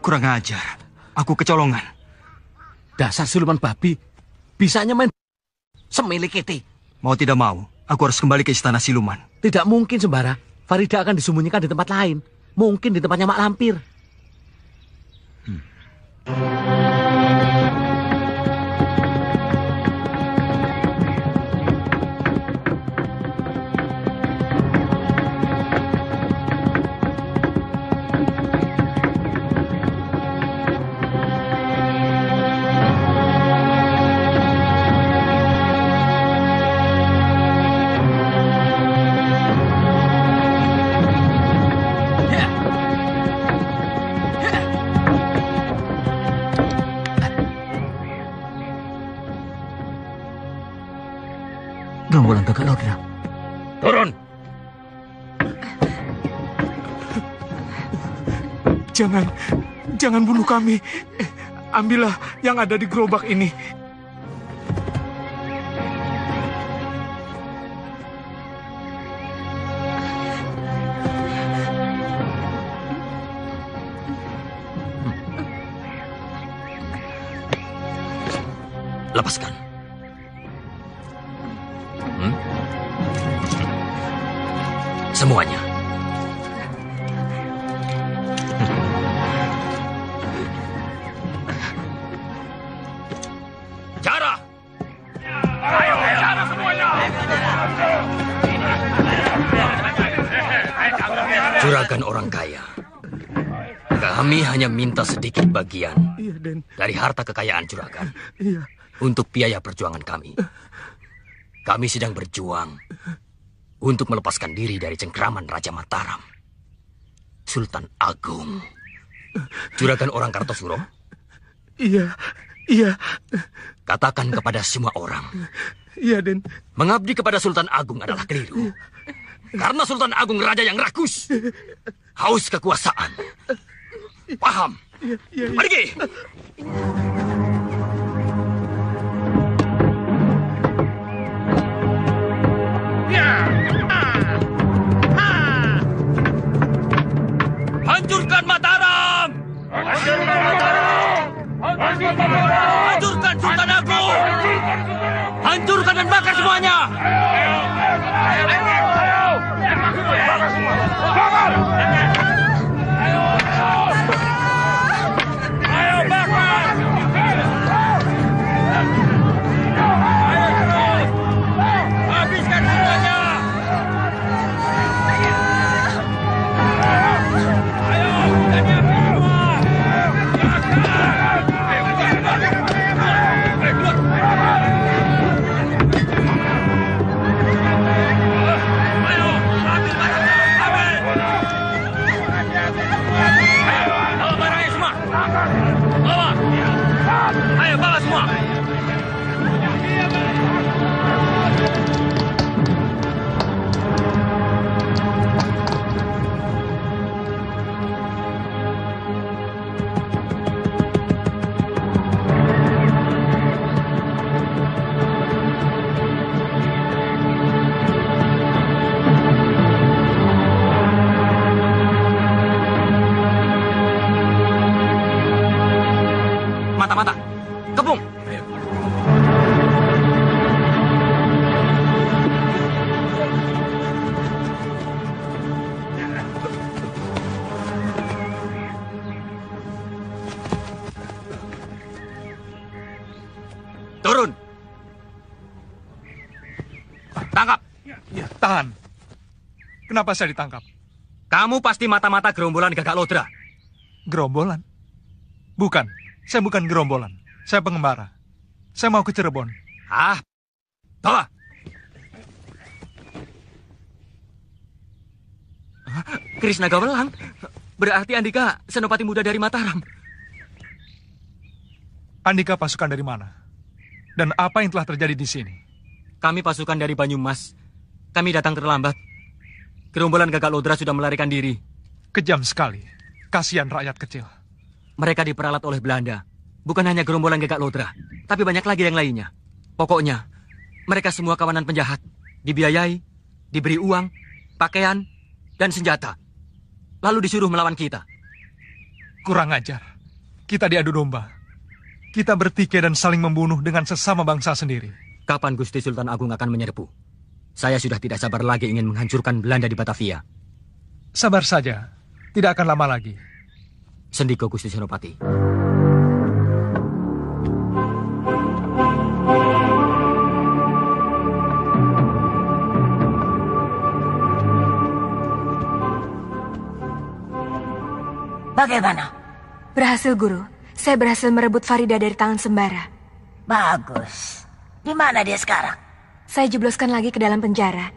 Kurang ajar. Aku kecolongan. Dasar siluman babi. Bisanya main semilik kita. Mau tidak mau, aku harus kembali ke istana siluman. Tidak mungkin, Sembara. Farida akan disembunyikan di tempat lain. Mungkin di tempatnya Mak Lampir. Gangguan gagak lodra. Turun! Jangan bunuh kami. Ambillah yang ada di gerobak ini. Lepaskan. Semuanya. Cara! Ayo, cara semuanya! Juragan orang kaya. Kami hanya minta sedikit bagian dari harta kekayaan juragan untuk biaya perjuangan kami. Kami sedang berjuang untuk melepaskan diri dari cengkraman Raja Mataram, Sultan Agung. Juragan orang Kartosuro? Iya. Katakan kepada semua orang. Iya, Den. Mengabdi kepada Sultan Agung adalah keliru. Karena Sultan Agung raja yang rakus, haus kekuasaan. Paham? Iya. Pergi! Hancurkan Mataram! Hancurkan Sultan Agung! Hancurkan dan bakar semuanya! Ayo bakar! Habiskan semuanya! Ayo bawa semua. mata-mata. Kepung! Turun! Tangkap! Ya, tahan. Kenapa saya ditangkap? Kamu pasti mata-mata gerombolan Gagak Lodra. Gerombolan? Bukan, saya bukan gerombolan. Saya pengembara. Saya mau ke Cirebon. Ah, bawa! Krishna Gawelang? Berarti Andika senopati muda dari Mataram. Andika pasukan dari mana? Dan apa yang telah terjadi di sini? Kami pasukan dari Banyumas. Kami datang terlambat. Gerombolan Gagak Lodra sudah melarikan diri. Kejam sekali. Kasihan rakyat kecil. Mereka diperalat oleh Belanda. Bukan hanya gerombolan Gagak Lodra, tapi banyak lagi yang lainnya. Pokoknya, mereka semua kawanan penjahat. Dibiayai, diberi uang, pakaian, dan senjata. Lalu disuruh melawan kita. Kurang ajar. Kita diadu domba. Kita bertikai dan saling membunuh dengan sesama bangsa sendiri. Kapan Gusti Sultan Agung akan menyerbu? Saya sudah tidak sabar lagi ingin menghancurkan Belanda di Batavia. Sabar saja. Tidak akan lama lagi. Sendiko Gusti Senopati. Bagaimana? Berhasil, Guru. Saya berhasil merebut Farida dari tangan Sembara. Bagus. Di mana dia sekarang? Saya jebloskan lagi ke dalam penjara.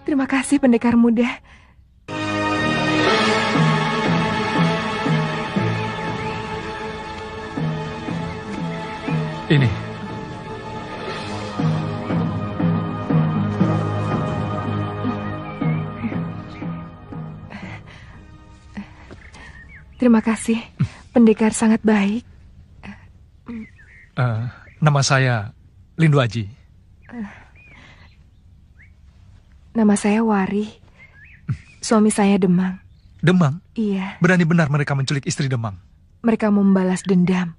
Terima kasih, pendekar muda. Ini. Terima kasih, pendekar sangat baik. Nama saya Lindu Aji. Nama saya Wari. Suami saya Demang. Demang? Iya. Berani benar mereka menculik istri Demang? Mereka membalas dendam.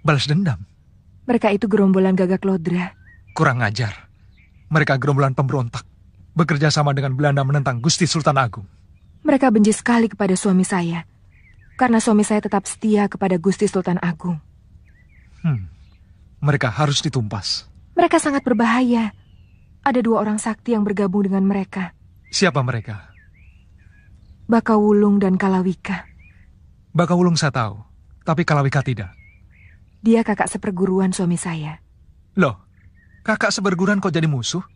Balas dendam? Mereka itu gerombolan Gagak Lodra. Kurang ajar. Mereka gerombolan pemberontak. Bekerja sama dengan Belanda menentang Gusti Sultan Agung. Mereka benci sekali kepada suami saya. Karena suami saya tetap setia kepada Gusti Sultan Agung. Mereka harus ditumpas. Mereka sangat berbahaya. Ada 2 orang sakti yang bergabung dengan mereka. Siapa mereka? Bakawulung dan Kalawika. Bakawulung saya tahu, tapi Kalawika tidak. Dia kakak seperguruan suami saya. Loh, kakak seperguruan kok jadi musuh?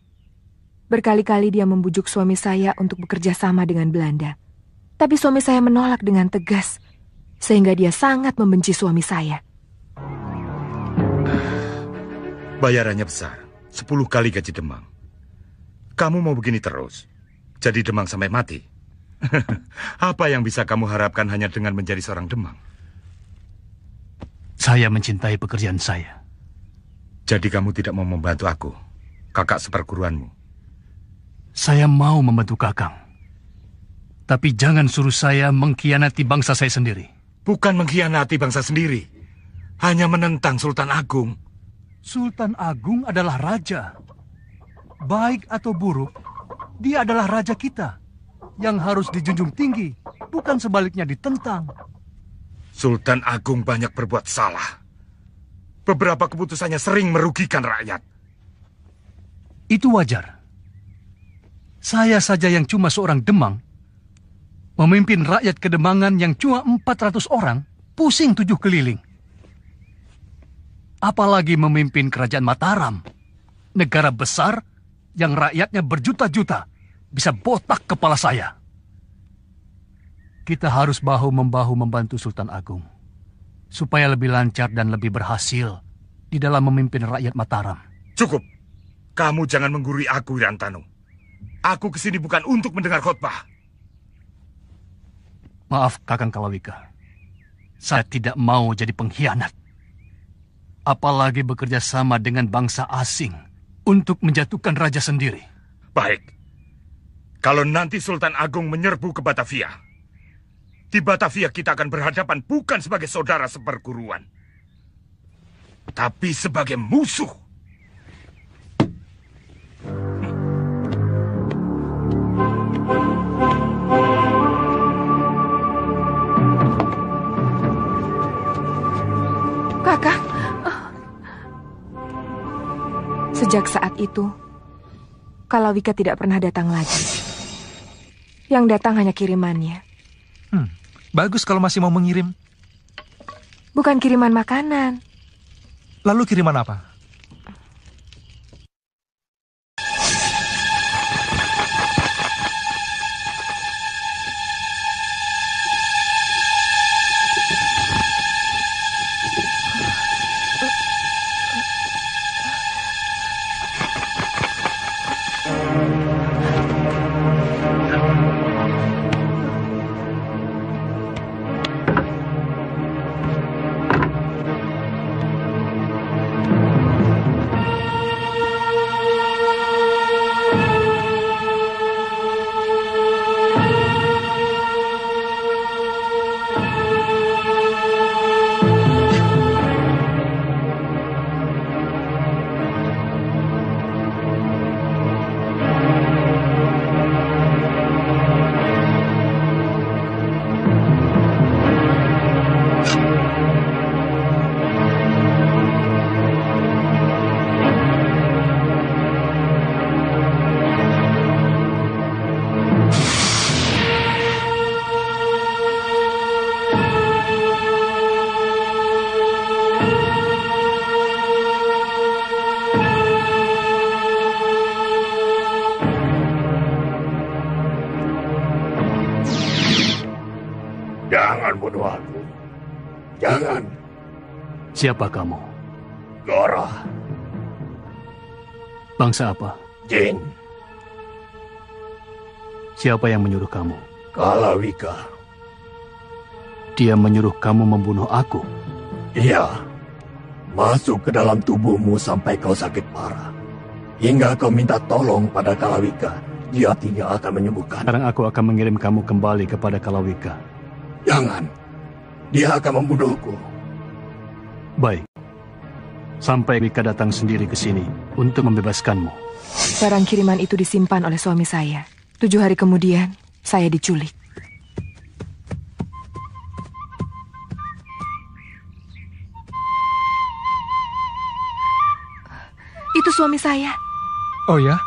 Berkali-kali dia membujuk suami saya untuk bekerja sama dengan Belanda. Tapi suami saya menolak dengan tegas, sehingga dia sangat membenci suami saya. Bayarannya besar, 10 kali gaji Demang. Kamu mau begini terus? Jadi Demang sampai mati? Apa yang bisa kamu harapkan hanya dengan menjadi seorang Demang? Saya mencintai pekerjaan saya. Jadi kamu tidak mau membantu aku, kakak seperguruanmu? Saya mau membantu Kakang. Tapi jangan suruh saya mengkhianati bangsa saya sendiri. Bukan mengkhianati bangsa sendiri. Hanya menentang Sultan Agung. Sultan Agung adalah raja. Baik atau buruk, dia adalah raja kita. Yang harus dijunjung tinggi, bukan sebaliknya ditentang. Sultan Agung banyak berbuat salah. Beberapa keputusannya sering merugikan rakyat. Itu wajar. Saya saja yang cuma seorang Demang, memimpin rakyat Kedemangan yang cuma 400 orang, pusing 7 keliling. Apalagi memimpin kerajaan Mataram, negara besar yang rakyatnya berjuta-juta, bisa botak kepala saya. Kita harus bahu-membahu membantu Sultan Agung, supaya lebih lancar dan lebih berhasil di dalam memimpin rakyat Mataram. Cukup. Kamu jangan menggurui aku, Wirantanu. Aku kesini bukan untuk mendengar khotbah. Maaf, Kakang Kalawika. Saya tidak mau jadi pengkhianat. Apalagi bekerja sama dengan bangsa asing untuk menjatuhkan raja sendiri. Baik. Kalau nanti Sultan Agung menyerbu ke Batavia, di Batavia kita akan berhadapan bukan sebagai saudara seperguruan, tapi sebagai musuh. Kakak. Sejak saat itu, Kalawika tidak pernah datang lagi. Yang datang hanya kirimannya. Bagus kalau masih mau mengirim. Bukan kiriman makanan. Lalu kiriman apa? Jangan bunuh aku. Jangan. Siapa kamu? Gora. Bangsa apa? Jin. Siapa yang menyuruh kamu? Kalawika. Dia menyuruh kamu membunuh aku? Iya. Masuk ke dalam tubuhmu sampai kau sakit parah. Hingga kau minta tolong pada Kalawika. Dia tidak akan menyembuhkan. Sekarang aku akan mengirim kamu kembali kepada Kalawika. Jangan. Dia akan membunuhku. Baik. Sampai Wika datang sendiri ke sini untuk membebaskanmu. Barang kiriman itu disimpan oleh suami saya. 7 hari kemudian, saya diculik. Itu suami saya. Oh ya?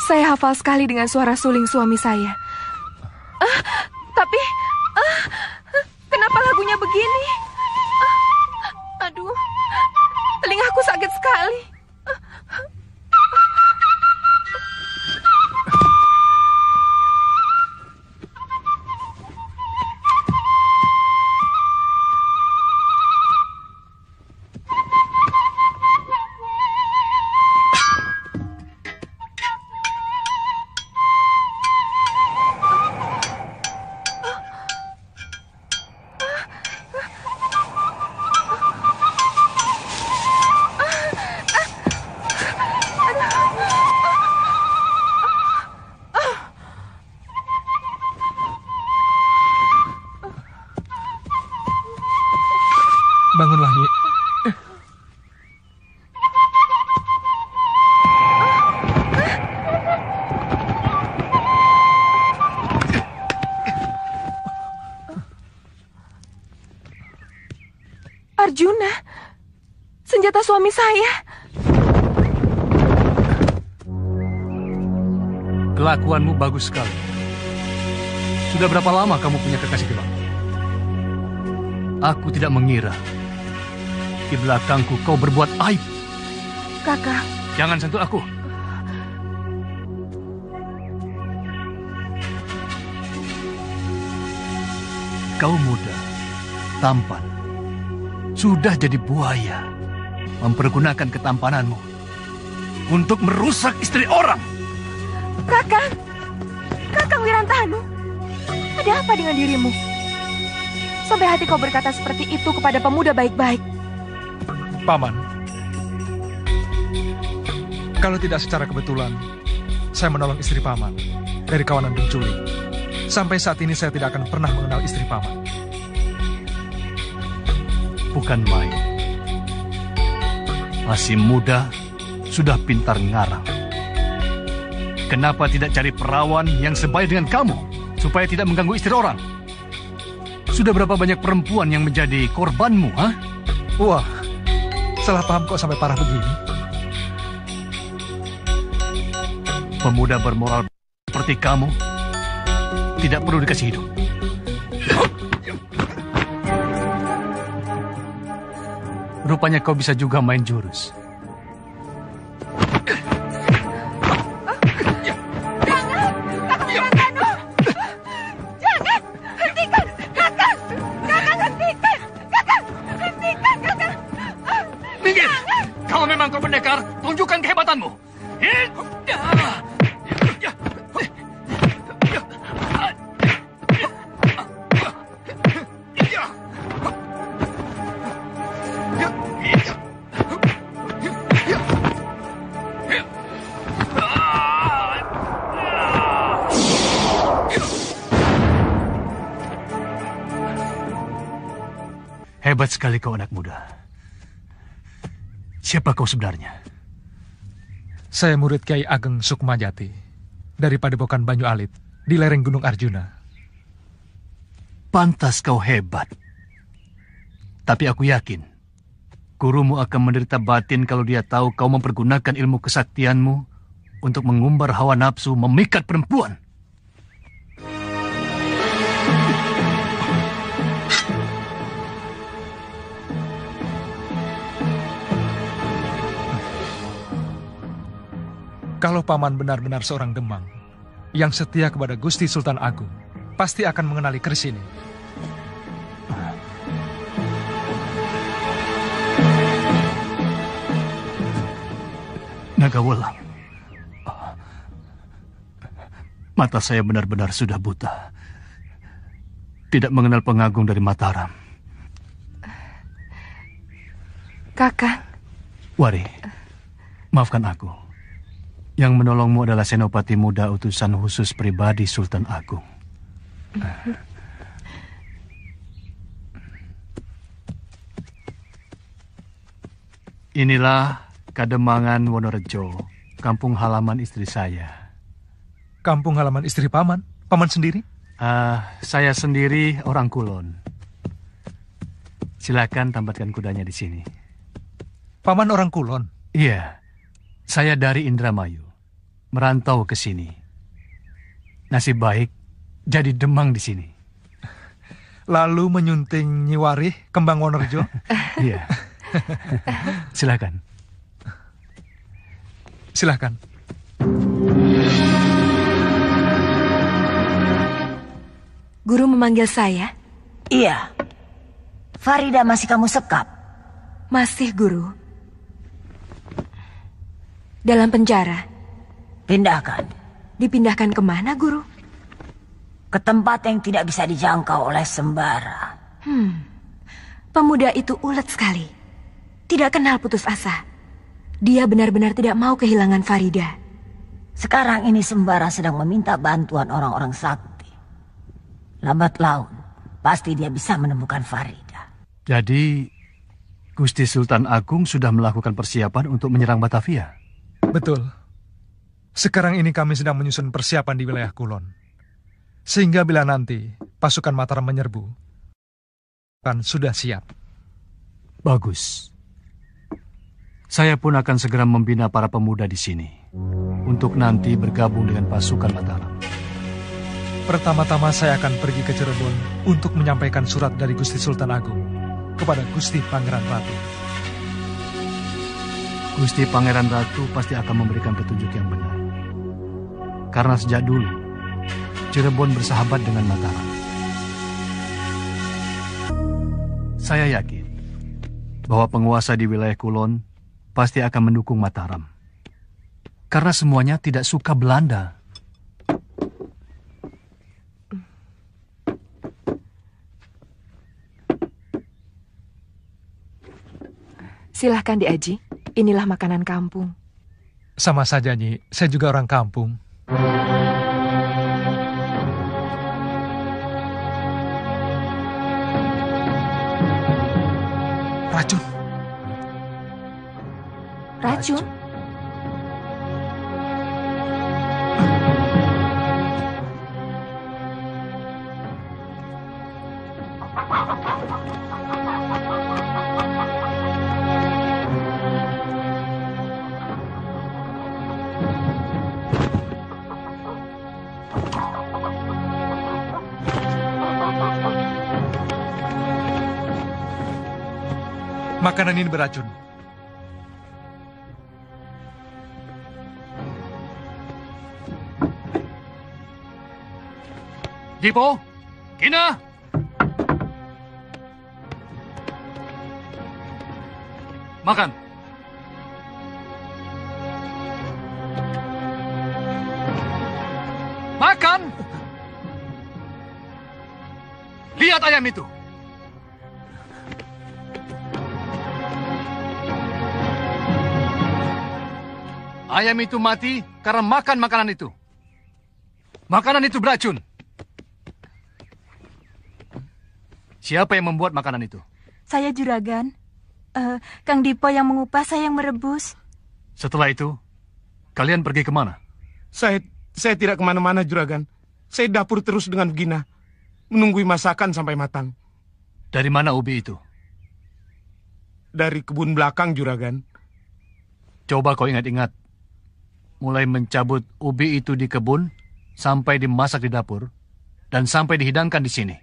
Saya hafal sekali dengan suara suling suami saya. Tapi, kenapa lagunya begini? Aduh, telingaku sakit sekali. Arjuna. Senjata suami saya. Kelakuanmu bagus sekali. Sudah berapa lama kamu punya kekasih gelap? Aku tidak mengira di belakangku kau berbuat aib. Kakak. Jangan sentuh aku. Kau muda, tampan, sudah jadi buaya, mempergunakan ketampananmu untuk merusak istri orang. Kakang Wirantanu, ada apa dengan dirimu? Sampai hati kau berkata seperti itu kepada pemuda baik-baik. Paman, kalau tidak secara kebetulan, saya menolong istri Paman dari kawanan penculik. Sampai saat ini saya tidak akan pernah mengenal istri Paman. Bukan main. Masih muda, sudah pintar ngarang. Kenapa tidak cari perawan yang sebaya dengan kamu, supaya tidak mengganggu istri orang? Sudah berapa banyak perempuan yang menjadi korbanmu, ha? Wah, salah paham kok sampai parah begini. Pemuda bermoral seperti kamu tidak perlu dikasih hidup. Rupanya kau bisa juga main jurus. Kau pendekar, tunjukkan kehebatanmu. Hebat sekali kau anak muda. Siapa kau sebenarnya? Saya murid Kiai Ageng Sukmajati dari Padepokan Banyu Alit di lereng Gunung Arjuna. Pantas kau hebat. Tapi aku yakin gurumu akan menderita batin kalau dia tahu kau mempergunakan ilmu kesaktianmu untuk mengumbar hawa nafsu memikat perempuan. Kalau Paman benar-benar seorang Demang yang setia kepada Gusti Sultan Agung, pasti akan mengenali keris ini. Nagawelang, mata saya benar-benar sudah buta. Tidak mengenal pengagung dari Mataram. Kakak. Wari, maafkan aku. Yang menolongmu adalah senopati muda utusan khusus pribadi Sultan Agung. Inilah Kademangan Wonorejo, kampung halaman istri saya. Kampung halaman istri Paman? Paman sendiri? Saya sendiri orang Kulon. Silakan tempatkan kudanya di sini. Paman orang Kulon? Iya. Saya dari Indramayu, merantau ke sini. Nasib baik jadi Demang di sini. Lalu menyunting Nyi Warih, Kembang Wonorejo? Iya. Silakan. Silakan. Guru memanggil saya? Iya. Farida masih kamu sekap? Masih, Guru. Dalam penjara. Pindahkan. Dipindahkan kemana, Guru? Ke tempat yang tidak bisa dijangkau oleh sembara. Pemuda itu ulet sekali. Tidak kenal putus asa. Dia benar-benar tidak mau kehilangan Farida. Sekarang ini sembara sedang meminta bantuan orang-orang sakti. Lambat laun, pasti dia bisa menemukan Farida. Jadi, Gusti Sultan Agung sudah melakukan persiapan untuk menyerang Batavia? Betul. Sekarang ini kami sedang menyusun persiapan di wilayah Kulon. Sehingga bila nanti pasukan Mataram menyerbu, kan sudah siap. Bagus. Saya pun akan segera membina para pemuda di sini untuk nanti bergabung dengan pasukan Mataram. Pertama-tama saya akan pergi ke Cirebon untuk menyampaikan surat dari Gusti Sultan Agung kepada Gusti Pangeran Ratu. Gusti Pangeran Ratu pasti akan memberikan petunjuk yang benar. Karena sejak dulu, Cirebon bersahabat dengan Mataram. Saya yakin bahwa penguasa di wilayah Kulon pasti akan mendukung Mataram. Karena semuanya tidak suka Belanda. Silahkan Di Aji, inilah makanan kampung. Sama saja, Nyi. Saya juga orang kampung. Racun. Racun? Makanan ini beracun. Dipo, Kina. Makan. Makan. Lihat ayam itu. Ayam itu mati karena makan makanan itu. Makanan itu beracun. Siapa yang membuat makanan itu? Saya Juragan. Kang Dipo yang mengupas, saya yang merebus. Setelah itu, kalian pergi kemana? Saya tidak kemana-mana, Juragan. Saya dapur terus dengan Gina, menunggui masakan sampai matang. Dari mana ubi itu? Dari kebun belakang, Juragan. Coba kau ingat-ingat. Mulai mencabut ubi itu di kebun, sampai dimasak di dapur, dan sampai dihidangkan di sini.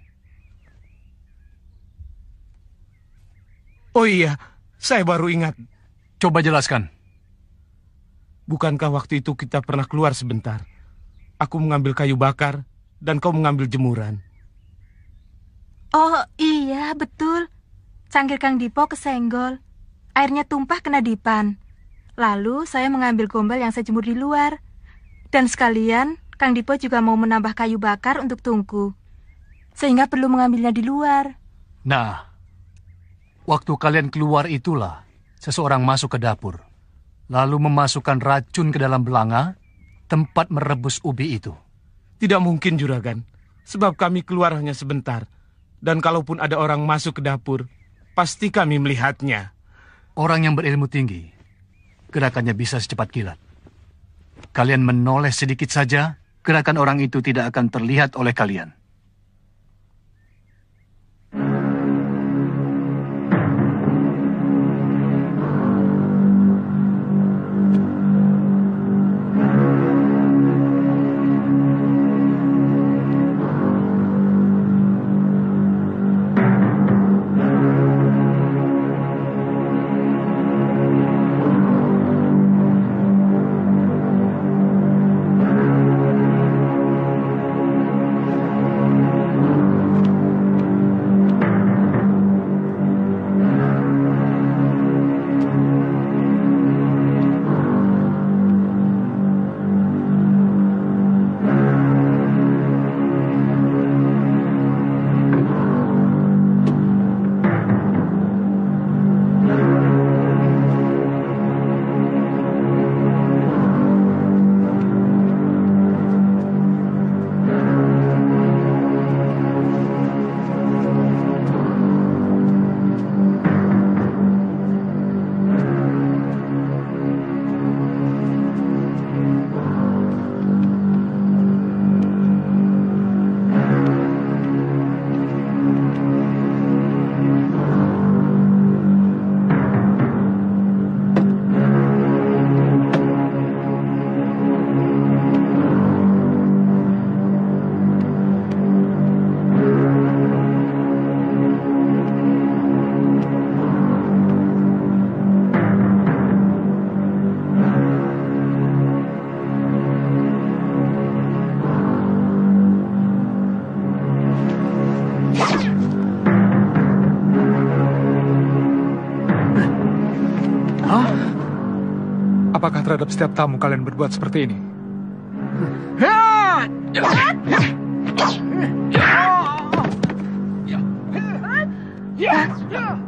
Oh iya, saya baru ingat. Coba jelaskan. Bukankah waktu itu kita pernah keluar sebentar? Aku mengambil kayu bakar, dan kau mengambil jemuran. Oh iya, betul. Cangkir Kang Dipo kesenggol. Airnya tumpah kena dipan. Lalu saya mengambil gombal yang saya jemur di luar. Dan sekalian, Kang Dipo juga mau menambah kayu bakar untuk tungku. Sehingga perlu mengambilnya di luar. Nah, waktu kalian keluar itulah seseorang masuk ke dapur. Lalu memasukkan racun ke dalam belanga, tempat merebus ubi itu. Tidak mungkin, Juragan. Sebab kami keluar hanya sebentar. Dan kalaupun ada orang masuk ke dapur, pasti kami melihatnya. Orang yang berilmu tinggi, gerakannya bisa secepat kilat. Kalian menoleh sedikit saja, gerakan orang itu tidak akan terlihat oleh kalian. terhadap setiap tamu kalian berbuat seperti ini?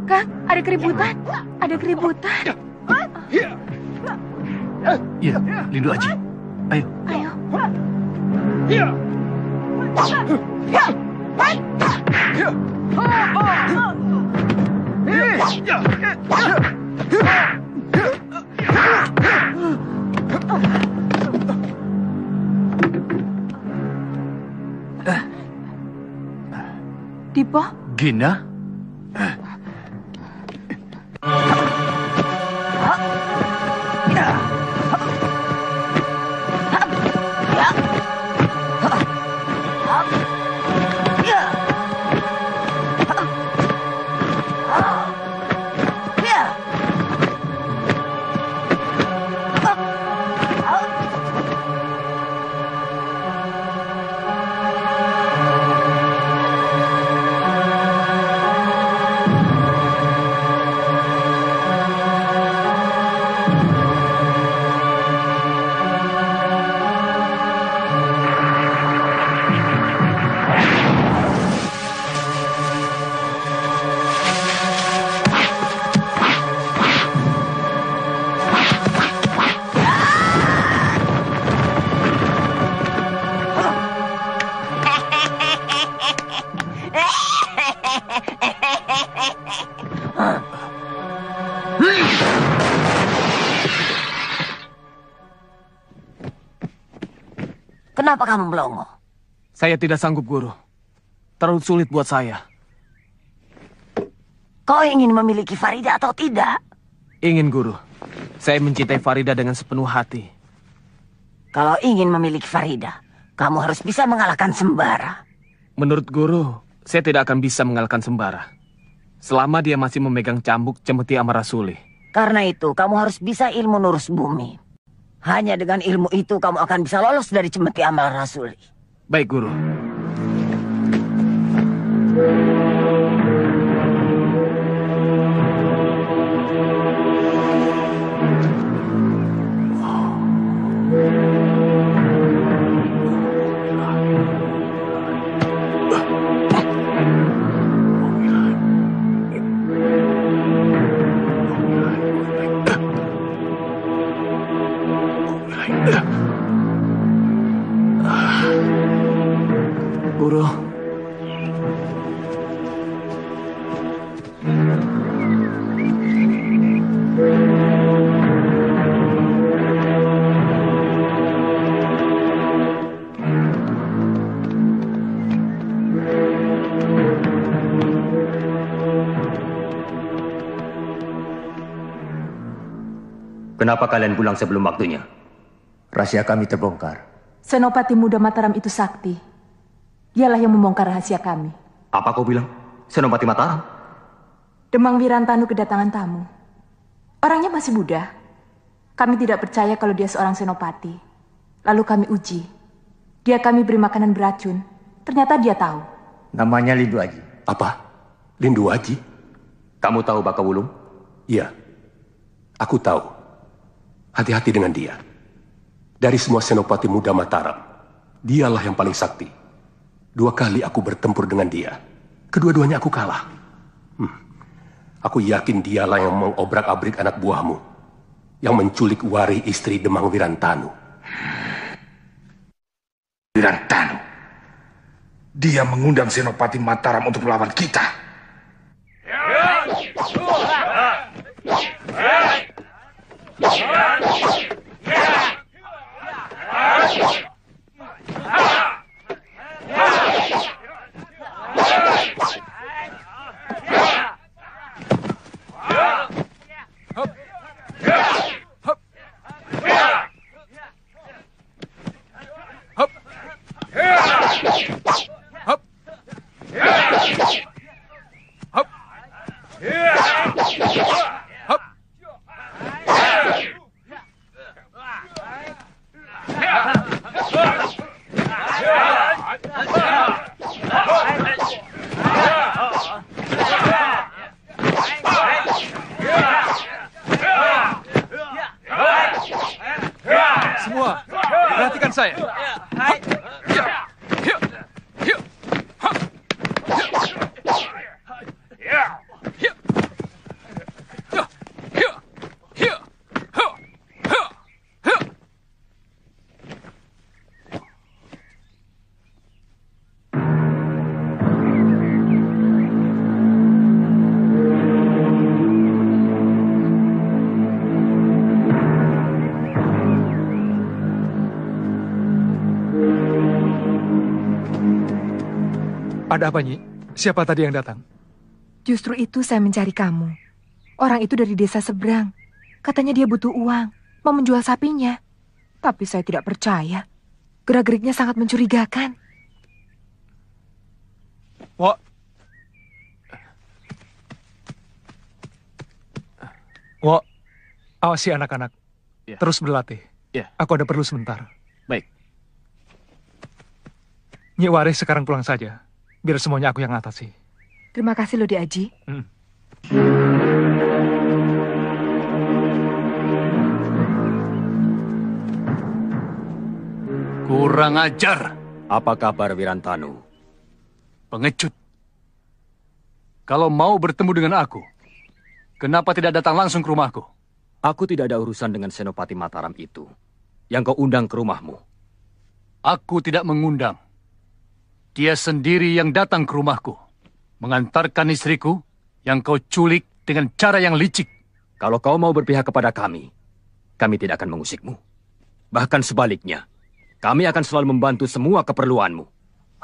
Kang, ada keributan. Ada keributan. Iya, Lindu Aji. Ayo. Ayo. Dipo? Gina? Kenapa kamu melongo? Saya tidak sanggup, Guru. Terlalu sulit buat saya. Kau ingin memiliki Farida atau tidak? Ingin, Guru. Saya mencintai Farida dengan sepenuh hati. Kalau ingin memiliki Farida, kamu harus bisa mengalahkan Sembara. Menurut Guru, saya tidak akan bisa mengalahkan Sembara selama dia masih memegang cambuk Cemeti Amarasuli. Karena itu, kamu harus bisa ilmu nurus bumi. Hanya dengan ilmu itu, kamu akan bisa lolos dari Cemeti Amarasuli. Baik, Guru. Guru. Kenapa kalian pulang sebelum waktunya? Rahasia kami terbongkar. Senopati Muda Mataram itu sakti. Dialah yang membongkar rahasia kami. Apa kau bilang? Senopati Mataram? Demang Wirantanu kedatangan tamu. Orangnya masih muda. Kami tidak percaya kalau dia seorang senopati. Lalu kami uji. Dia kami beri makanan beracun. Ternyata dia tahu. Namanya Lindu Aji. Apa? Lindu Aji? Kamu tahu Bakawulung? Iya. Aku tahu. Hati-hati dengan dia. Dari semua senopati muda Mataram, dialah yang paling sakti. 2 kali aku bertempur dengan dia. Kedua-duanya aku kalah. Aku yakin dialah yang mengobrak-abrik anak buahmu, yang menculik Wari istri Demang Wirantanu. Wirantanu? Dia mengundang senopati Mataram untuk melawan kita. tinggalkan saya. Ada apa, Nyi? Siapa tadi yang datang? Justru itu saya mencari kamu. Orang itu dari desa seberang. Katanya dia butuh uang, mau menjual sapinya. Tapi saya tidak percaya. Gerak-geriknya sangat mencurigakan. Awasi anak-anak. Ya. Terus berlatih. Ya. Aku ada perlu sebentar. Baik. Nyi Waris sekarang pulang saja. Biar semuanya aku yang atasi. Terima kasih loh, Di Aji. Kurang ajar. Apa kabar Wirantanu? Pengecut. Kalau mau bertemu dengan aku, kenapa tidak datang langsung ke rumahku? Aku tidak ada urusan dengan Senopati Mataram itu. Yang kau undang ke rumahmu. Aku tidak mengundang. Dia sendiri yang datang ke rumahku. Mengantarkan istriku yang kau culik dengan cara yang licik. Kalau kau mau berpihak kepada kami tidak akan mengusikmu. Bahkan sebaliknya, kami akan selalu membantu semua keperluanmu.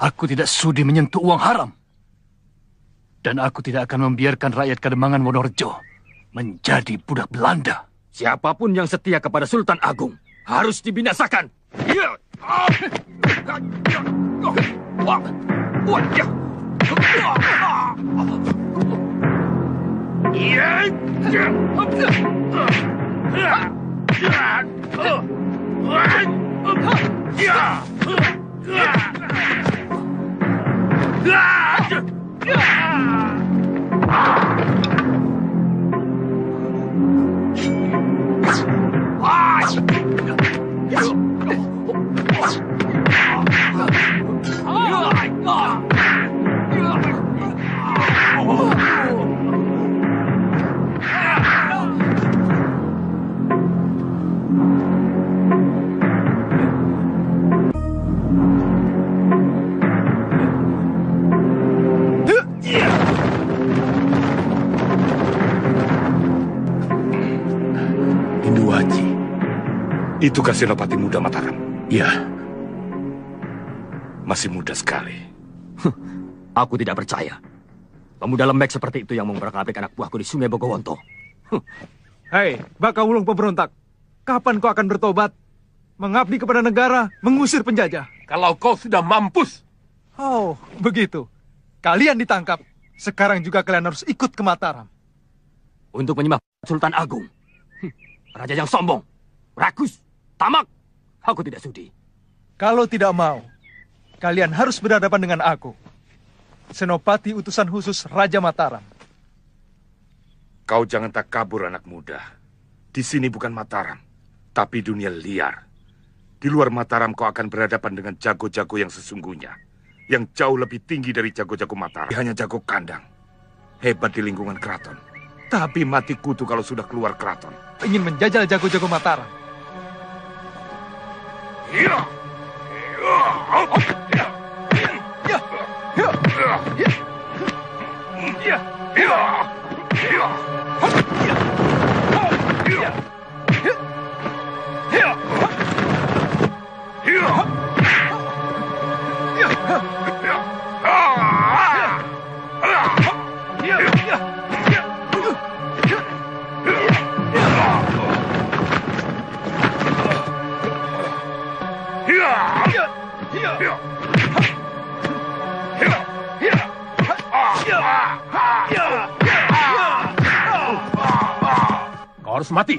Aku tidak sudi menyentuh uang haram. Dan aku tidak akan membiarkan rakyat Kademangan Wonorejo menjadi budak Belanda. Siapapun yang setia kepada Sultan Agung harus dibinasakan. Itukah Senopati muda Mataram? Ya. Masih muda sekali. Aku tidak percaya. Pemuda lembek seperti itu yang memperkapik anak buahku di Sungai Bogowonto. Hei, Baka Wulung pemberontak. Kapan kau akan bertobat? Mengabdi kepada negara, mengusir penjajah. Kalau kau sudah mampus. Oh, begitu. Kalian ditangkap. Sekarang juga kalian harus ikut ke Mataram. Untuk menyembah Sultan Agung. Raja yang sombong, rakus, tamak. Aku tidak sudi. Kalau tidak mau, kalian harus berhadapan dengan aku. Senopati utusan khusus Raja Mataram. Kau jangan tak kabur, anak muda. Di sini bukan Mataram, tapi dunia liar. Di luar Mataram kau akan berhadapan dengan jago-jago yang sesungguhnya. Yang jauh lebih tinggi dari jago-jago Mataram. Hanya jago kandang. Hebat di lingkungan keraton. Tapi mati kutu kalau sudah keluar keraton. Ingin menjajal jago-jago Mataram. Kau harus mati.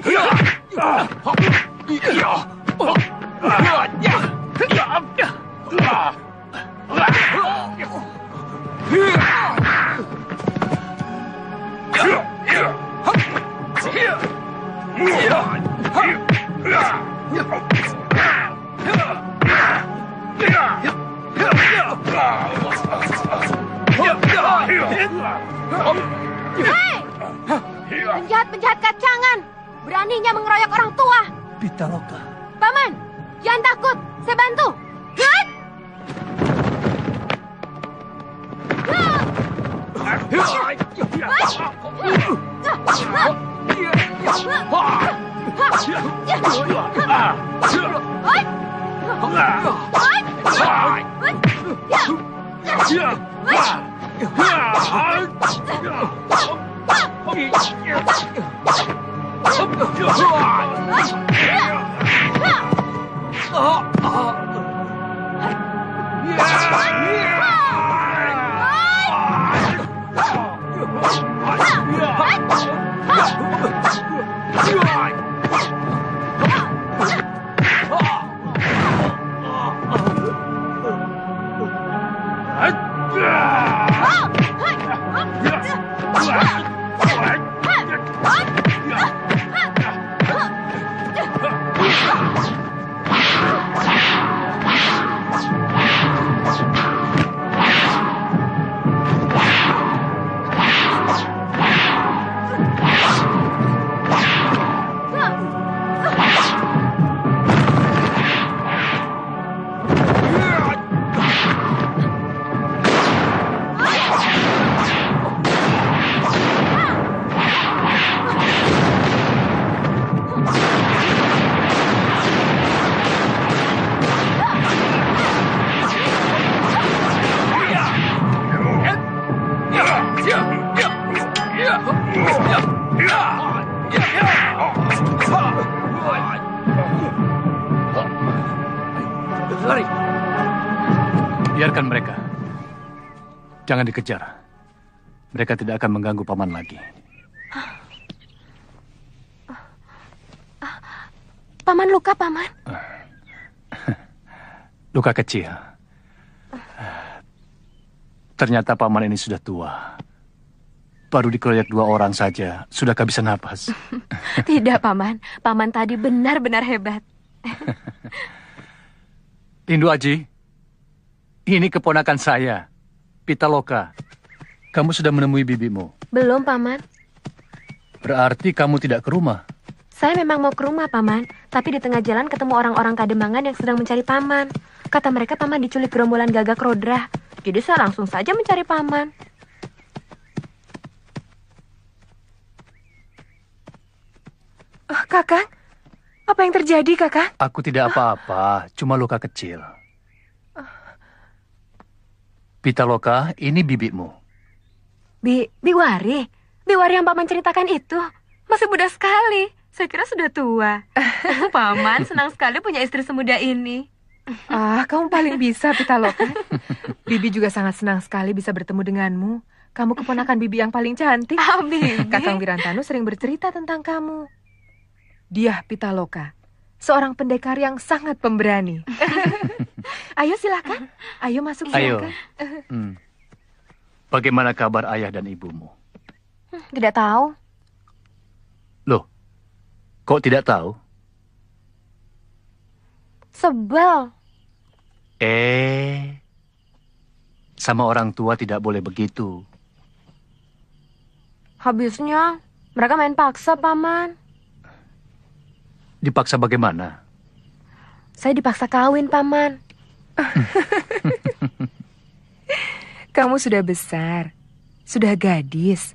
Hei! Penjahat-penjahat kacangan! Beraninya mengeroyok orang tua! Pitaloka. Paman, jangan takut. Saya bantu. Hei! Biarkan mereka. Jangan dikejar. Mereka tidak akan mengganggu paman lagi. Paman luka, Paman. Luka kecil. Ternyata paman ini sudah tua. Baru dikeroyok 2 orang saja, sudah kehabisan napas. Tidak, Paman. Paman tadi benar-benar hebat. Lindu Aji, ini keponakan saya, Pitaloka. Kamu sudah menemui bibimu? Belum, Paman. Berarti kamu tidak ke rumah? Saya memang mau ke rumah, Paman. Tapi di tengah jalan ketemu orang-orang Kademangan yang sedang mencari Paman. Kata mereka Paman diculik gerombolan Gagak Rodra. Jadi saya langsung saja mencari Paman. Kakang, apa yang terjadi, Kakang? Aku tidak apa-apa, cuma luka kecil. Pitaloka, ini bibimu. Biwari? Biwari yang Paman ceritakan itu? Masih muda sekali. Saya kira sudah tua. Paman senang sekali punya istri semuda ini. Kamu paling bisa, Pitaloka. Bibi juga sangat senang sekali bisa bertemu denganmu. Kamu keponakan Bibi yang paling cantik. Bibi. Kakang Wirantanu sering bercerita tentang kamu. Dia Pitaloka, seorang pendekar yang sangat pemberani. Ayo silakan, ayo masuk silakan. Ayo. Bagaimana kabar ayah dan ibumu? Tidak tahu. Loh, kok tidak tahu? Sebel. Sama orang tua tidak boleh begitu. Habisnya mereka main paksa, Paman. Dipaksa bagaimana? Saya dipaksa kawin, Paman. Kamu sudah besar, sudah gadis.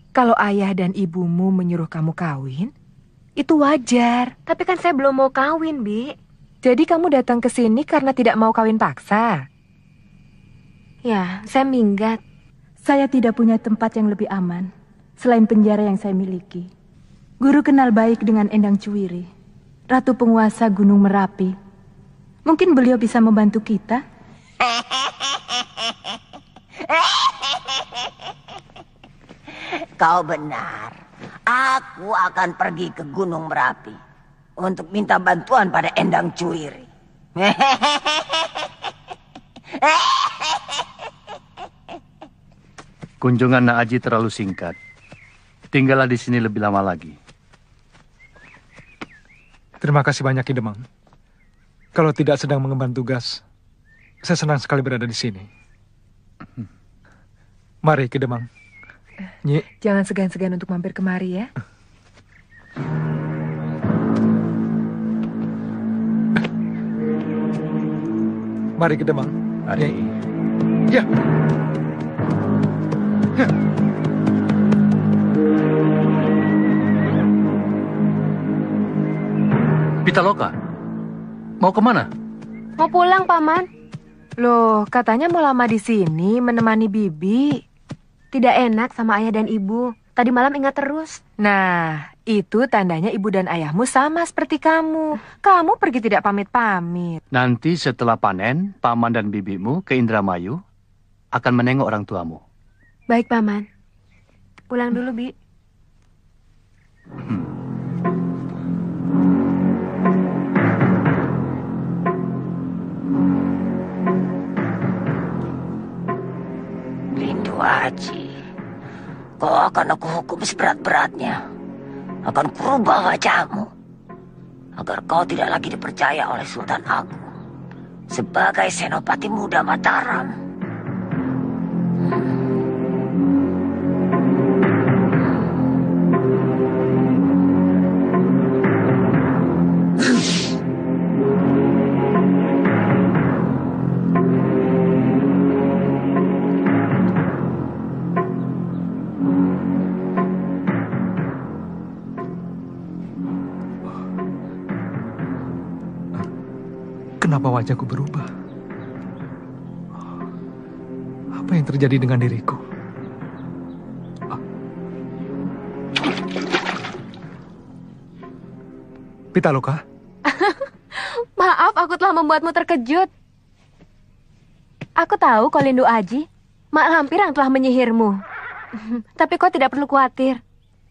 Kalau ayah dan ibumu menyuruh kamu kawin, itu wajar. Tapi kan saya belum mau kawin, Bi. Jadi kamu datang ke sini karena tidak mau kawin paksa? Ya, saya minggat. Saya tidak punya tempat yang lebih aman selain penjara yang saya miliki. Guru kenal baik dengan Endang Cuwiri, ratu penguasa Gunung Merapi. Mungkin beliau bisa membantu kita. Kau benar. Aku akan pergi ke Gunung Merapi untuk minta bantuan pada Endang Cuwiri. Kunjungan Nak Aji terlalu singkat. Tinggallah di sini lebih lama lagi. Terima kasih banyak, Ki Demang. Kalau tidak sedang mengemban tugas, Saya senang sekali berada di sini. Mari ke Demang. Nyi. Jangan segan-segan untuk mampir kemari ya. Mari ke Demang. Mari. Ya. Pitaloka, mau kemana? Mau pulang, Paman. Loh, katanya mau lama di sini menemani Bibi. Tidak enak sama ayah dan ibu. Tadi malam ingat terus. Nah, itu tandanya ibu dan ayahmu sama seperti kamu. Kamu pergi tidak pamit-pamit. Nanti setelah panen, paman dan bibimu ke Indramayu akan menengok orang tuamu. Baik, Paman. Pulang dulu, Bi. Lindu Aji, kau akan aku hukum seberat-beratnya. Akan kurubah wajahmu agar kau tidak lagi dipercaya oleh Sultan Agung sebagai Senopati Muda Mataram. Kenapa wajahku berubah? Apa yang terjadi dengan diriku? Pitaloka? Maaf, aku telah membuatmu terkejut. Aku tahu kau Lindu Aji, mak lampir yang telah menyihirmu. Tapi kau tidak perlu khawatir.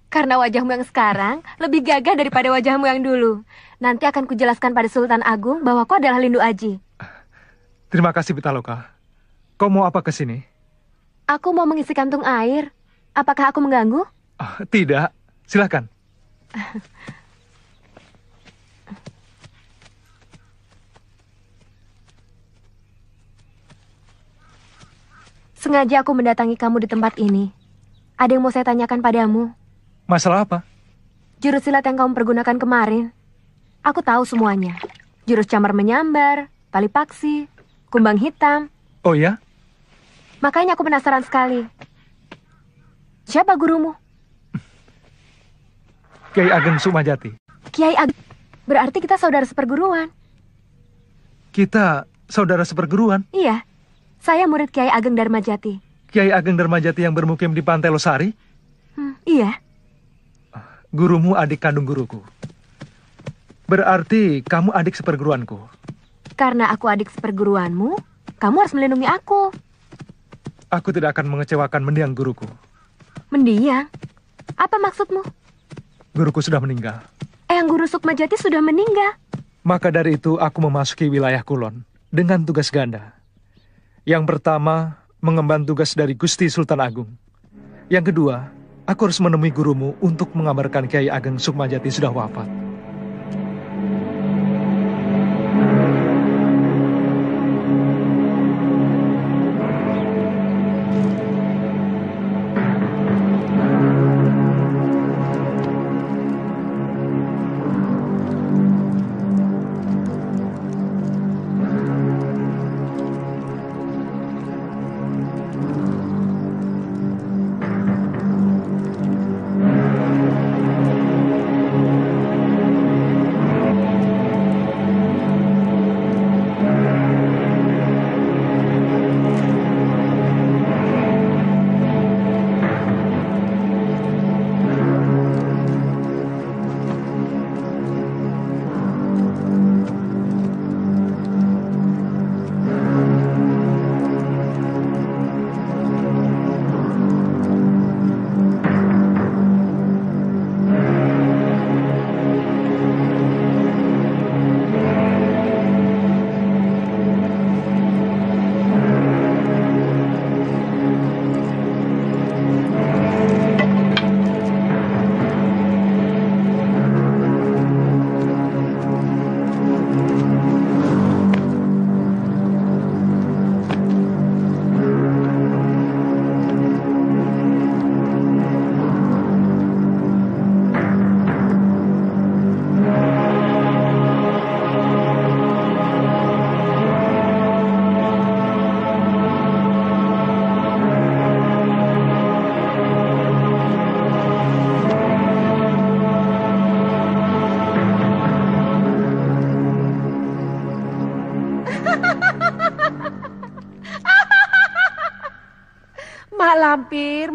Karena wajahmu yang sekarang lebih gagah daripada wajahmu yang dulu. Nanti akan kujelaskan pada Sultan Agung bahwa kau adalah Lindu Aji. Terima kasih, Pitaloka. Kau mau apa ke sini? Aku mau mengisi kantung air. Apakah aku mengganggu? Tidak, silakan. Sengaja aku mendatangi kamu di tempat ini. Ada yang mau saya tanyakan padamu. Masalah apa? Jurus silat yang kamu pergunakan kemarin. Aku tahu semuanya. Jurus camar menyambar, tali paksi, kumbang hitam. Oh ya? Makanya aku penasaran sekali. Siapa gurumu? Kiai Ageng Sukmajati. Kiai Ageng. Berarti kita saudara seperguruan. Kita saudara seperguruan? Iya. Saya murid Kiai Ageng Darmajati. Kiai Ageng Darmajati yang bermukim di Pantai Losari? Iya. Gurumu adik kandung guruku. Berarti kamu adik seperguruanku. Karena aku adik seperguruanmu, kamu harus melindungi aku. Aku tidak akan mengecewakan mendiang guruku. Mendiang? Apa maksudmu? Guruku sudah meninggal. Eyang Guru Sukmajati sudah meninggal. Maka dari itu aku memasuki wilayah Kulon dengan tugas ganda. Yang pertama, mengemban tugas dari Gusti Sultan Agung. Yang kedua, aku harus menemui gurumu untuk mengabarkan Kiai Ageng Sukmajati sudah wafat.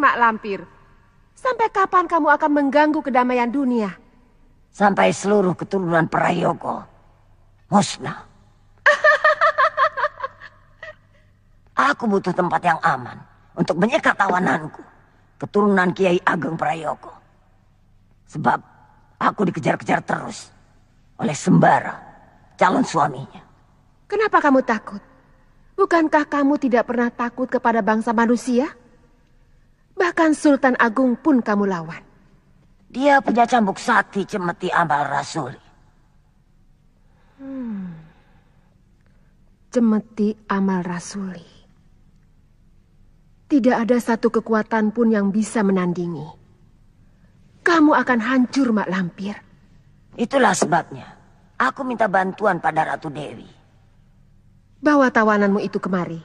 Mak Lampir. Sampai kapan kamu akan mengganggu kedamaian dunia? Sampai seluruh keturunan Prayogo musnah. Aku butuh tempat yang aman untuk menyekat tawananku, keturunan Kiai Ageng Prayogo. Sebab aku dikejar-kejar terus oleh Sembara, calon suaminya. Kenapa kamu takut? Bukankah kamu tidak pernah takut kepada bangsa manusia? Bahkan Sultan Agung pun kamu lawan. Dia punya cambuk sakti Cemeti Amal Rasuli. Cemeti Amal Rasuli. Tidak ada satu kekuatan pun yang bisa menandingi. Kamu akan hancur, Mak Lampir. Itulah sebabnya aku minta bantuan pada Ratu Dewi. Bawa tawananmu itu kemari.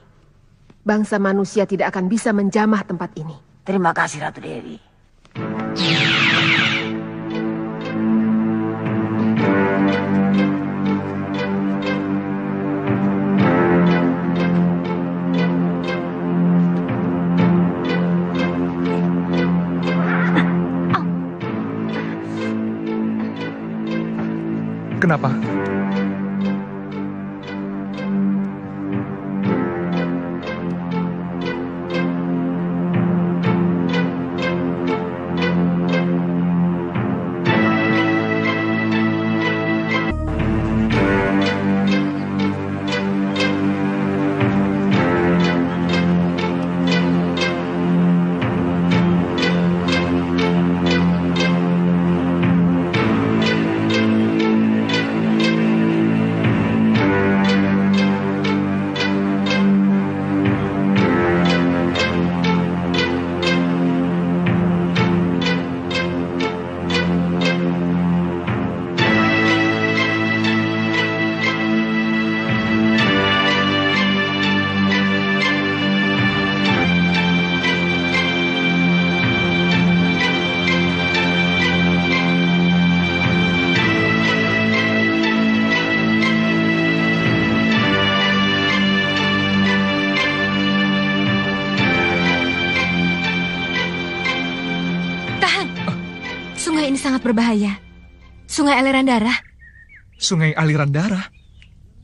Bangsa manusia tidak akan bisa menjamah tempat ini. Terima kasih, Ratu Dewi. Kenapa? Berbahaya. Sungai aliran darah. Sungai aliran darah?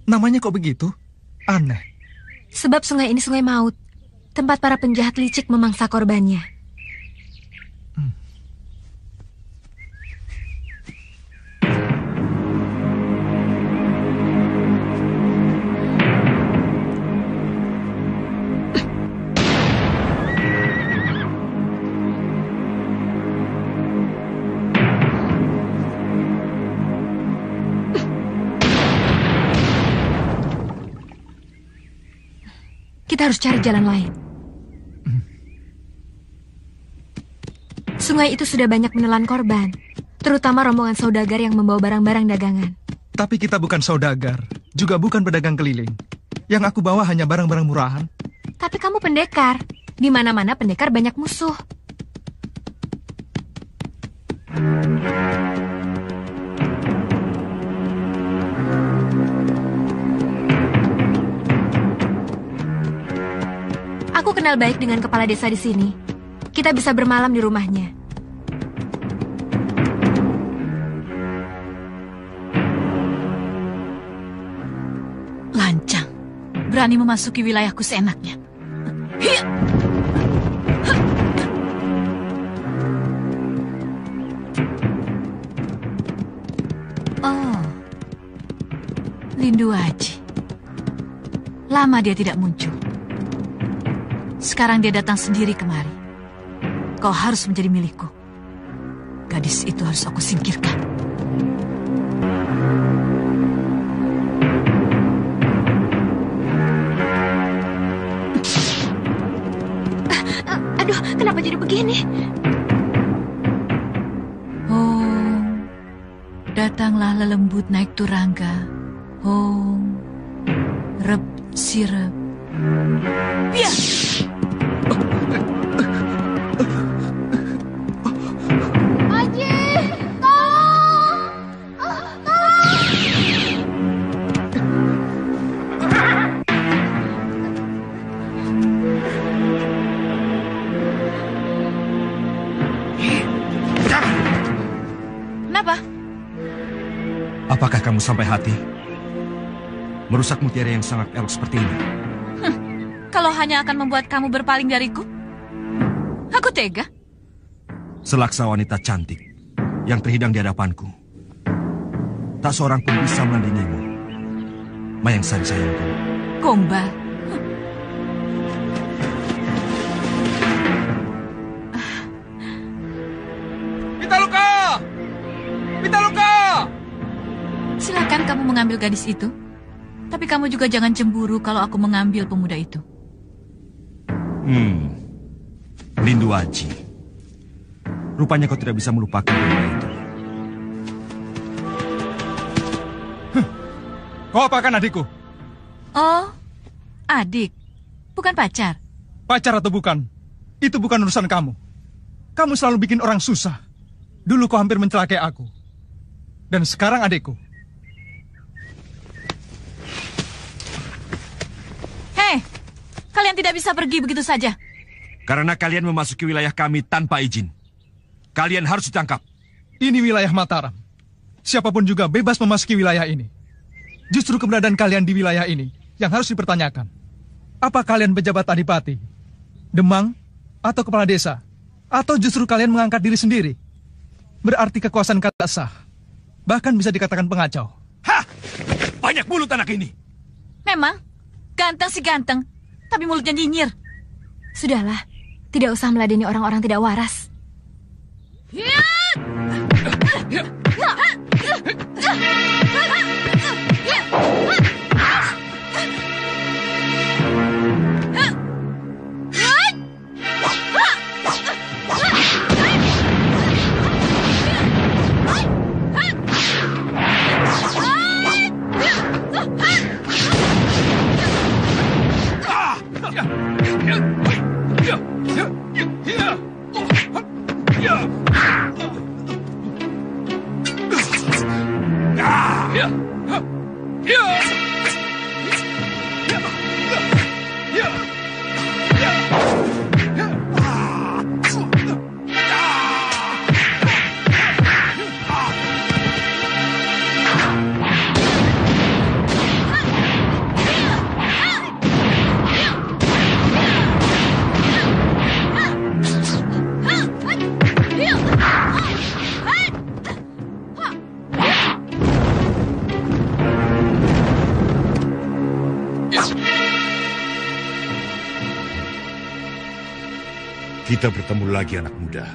Namanya kok begitu? Aneh. Sebab sungai ini sungai maut. Tempat para penjahat licik memangsa korbannya. Kita harus cari jalan lain. Sungai itu sudah banyak menelan korban, terutama rombongan saudagar yang membawa barang-barang dagangan. Tapi kita bukan saudagar, juga bukan pedagang keliling. Yang aku bawa hanya barang-barang murahan. Tapi kamu pendekar. Di mana-mana pendekar banyak musuh. Aku kenal baik dengan kepala desa di sini. Kita bisa bermalam di rumahnya. Lancang, berani memasuki wilayahku seenaknya. Oh, Lindu Aji. Lama dia tidak muncul. Sekarang dia datang sendiri kemari. Kau harus menjadi milikku. Gadis itu harus aku singkirkan. Aduh, kenapa jadi begini? Oh, datanglah lelembut naik turangga. Oh, rep sirep. Ya. Apakah kamu sampai hati merusak mutiara yang sangat elok seperti ini? Kalau hanya akan membuat kamu berpaling dariku, aku tega. Selaksa wanita cantik yang terhidang di hadapanku, tak seorang pun bisa menandingimu. Mayang Sari sayangku. Gombal. Pitaloka! Pitaloka! Silakan kamu mengambil gadis itu. Tapi kamu juga jangan cemburu kalau aku mengambil pemuda itu. Lindu Aji. Rupanya kau tidak bisa melupakan pemuda itu. Kau apakan adikku? Oh, adik. Bukan pacar. Pacar atau bukan, itu bukan urusan kamu. Kamu selalu bikin orang susah. Dulu kau hampir mencelakai aku. Dan sekarang adikku. Hei, kalian tidak bisa pergi begitu saja. Karena kalian memasuki wilayah kami tanpa izin. Kalian harus ditangkap. Ini wilayah Mataram. Siapapun juga bebas memasuki wilayah ini. Justru keberadaan kalian di wilayah ini yang harus dipertanyakan. Apa kalian pejabat adipati, Demang, atau kepala desa? Atau justru kalian mengangkat diri sendiri? Berarti kekuasaan kata sah. Bahkan bisa dikatakan pengacau. Hah! Banyak mulut anak ini. Memang, ganteng sih ganteng, tapi mulutnya nyinyir. Sudahlah, tidak usah meladeni orang-orang tidak waras. Kita bertemu lagi, anak muda.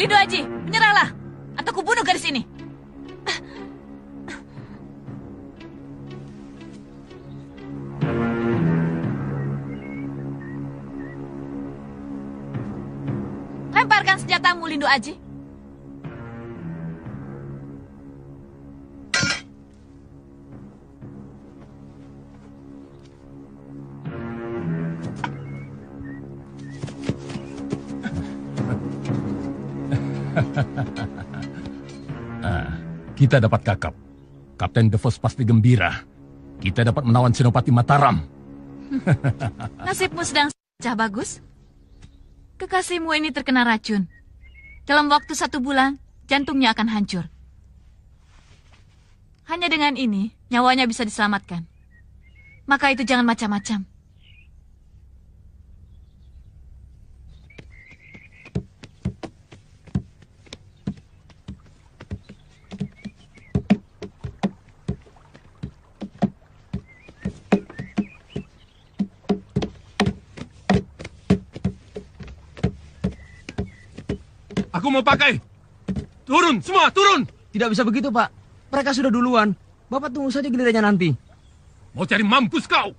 Lindu Aji, menyerahlah, atau kubunuh gadis ini. Lemparkan senjatamu, Lindu Aji. Kita dapat kakap. Kapten DeVos pasti gembira. Kita dapat menawan Senopati Mataram. Nasibmu sedang saja bagus. Kekasihmu ini terkena racun. Dalam waktu 1 bulan, jantungnya akan hancur. Hanya dengan ini, nyawanya bisa diselamatkan. Maka itu jangan macam-macam. Aku mau pakai. Turun, semua turun. Tidak bisa begitu, Pak. Mereka sudah duluan. Bapak tunggu saja gilirannya nanti. Mau cari mampus kau.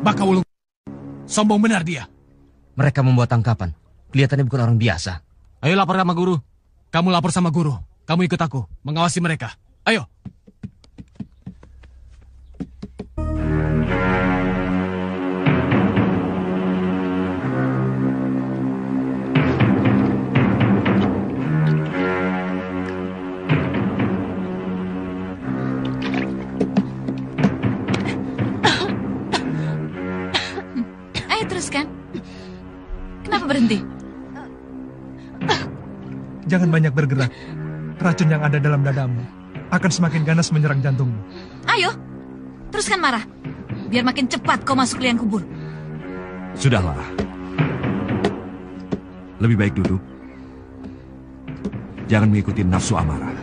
Bakawulung, sombong benar dia. Mereka membuat tangkapan. Kelihatannya bukan orang biasa. Ayo lapor sama guru. Kamu lapor sama guru. Kamu ikut aku, mengawasi mereka. Ayo. Teruskan. Kenapa berhenti? Jangan banyak bergerak. Racun yang ada dalam dadamu akan semakin ganas menyerang jantungmu. Ayo, teruskan marah. Biar makin cepat kau masuk liang kubur. Sudahlah. Lebih baik duduk. Jangan mengikuti nafsu amarah.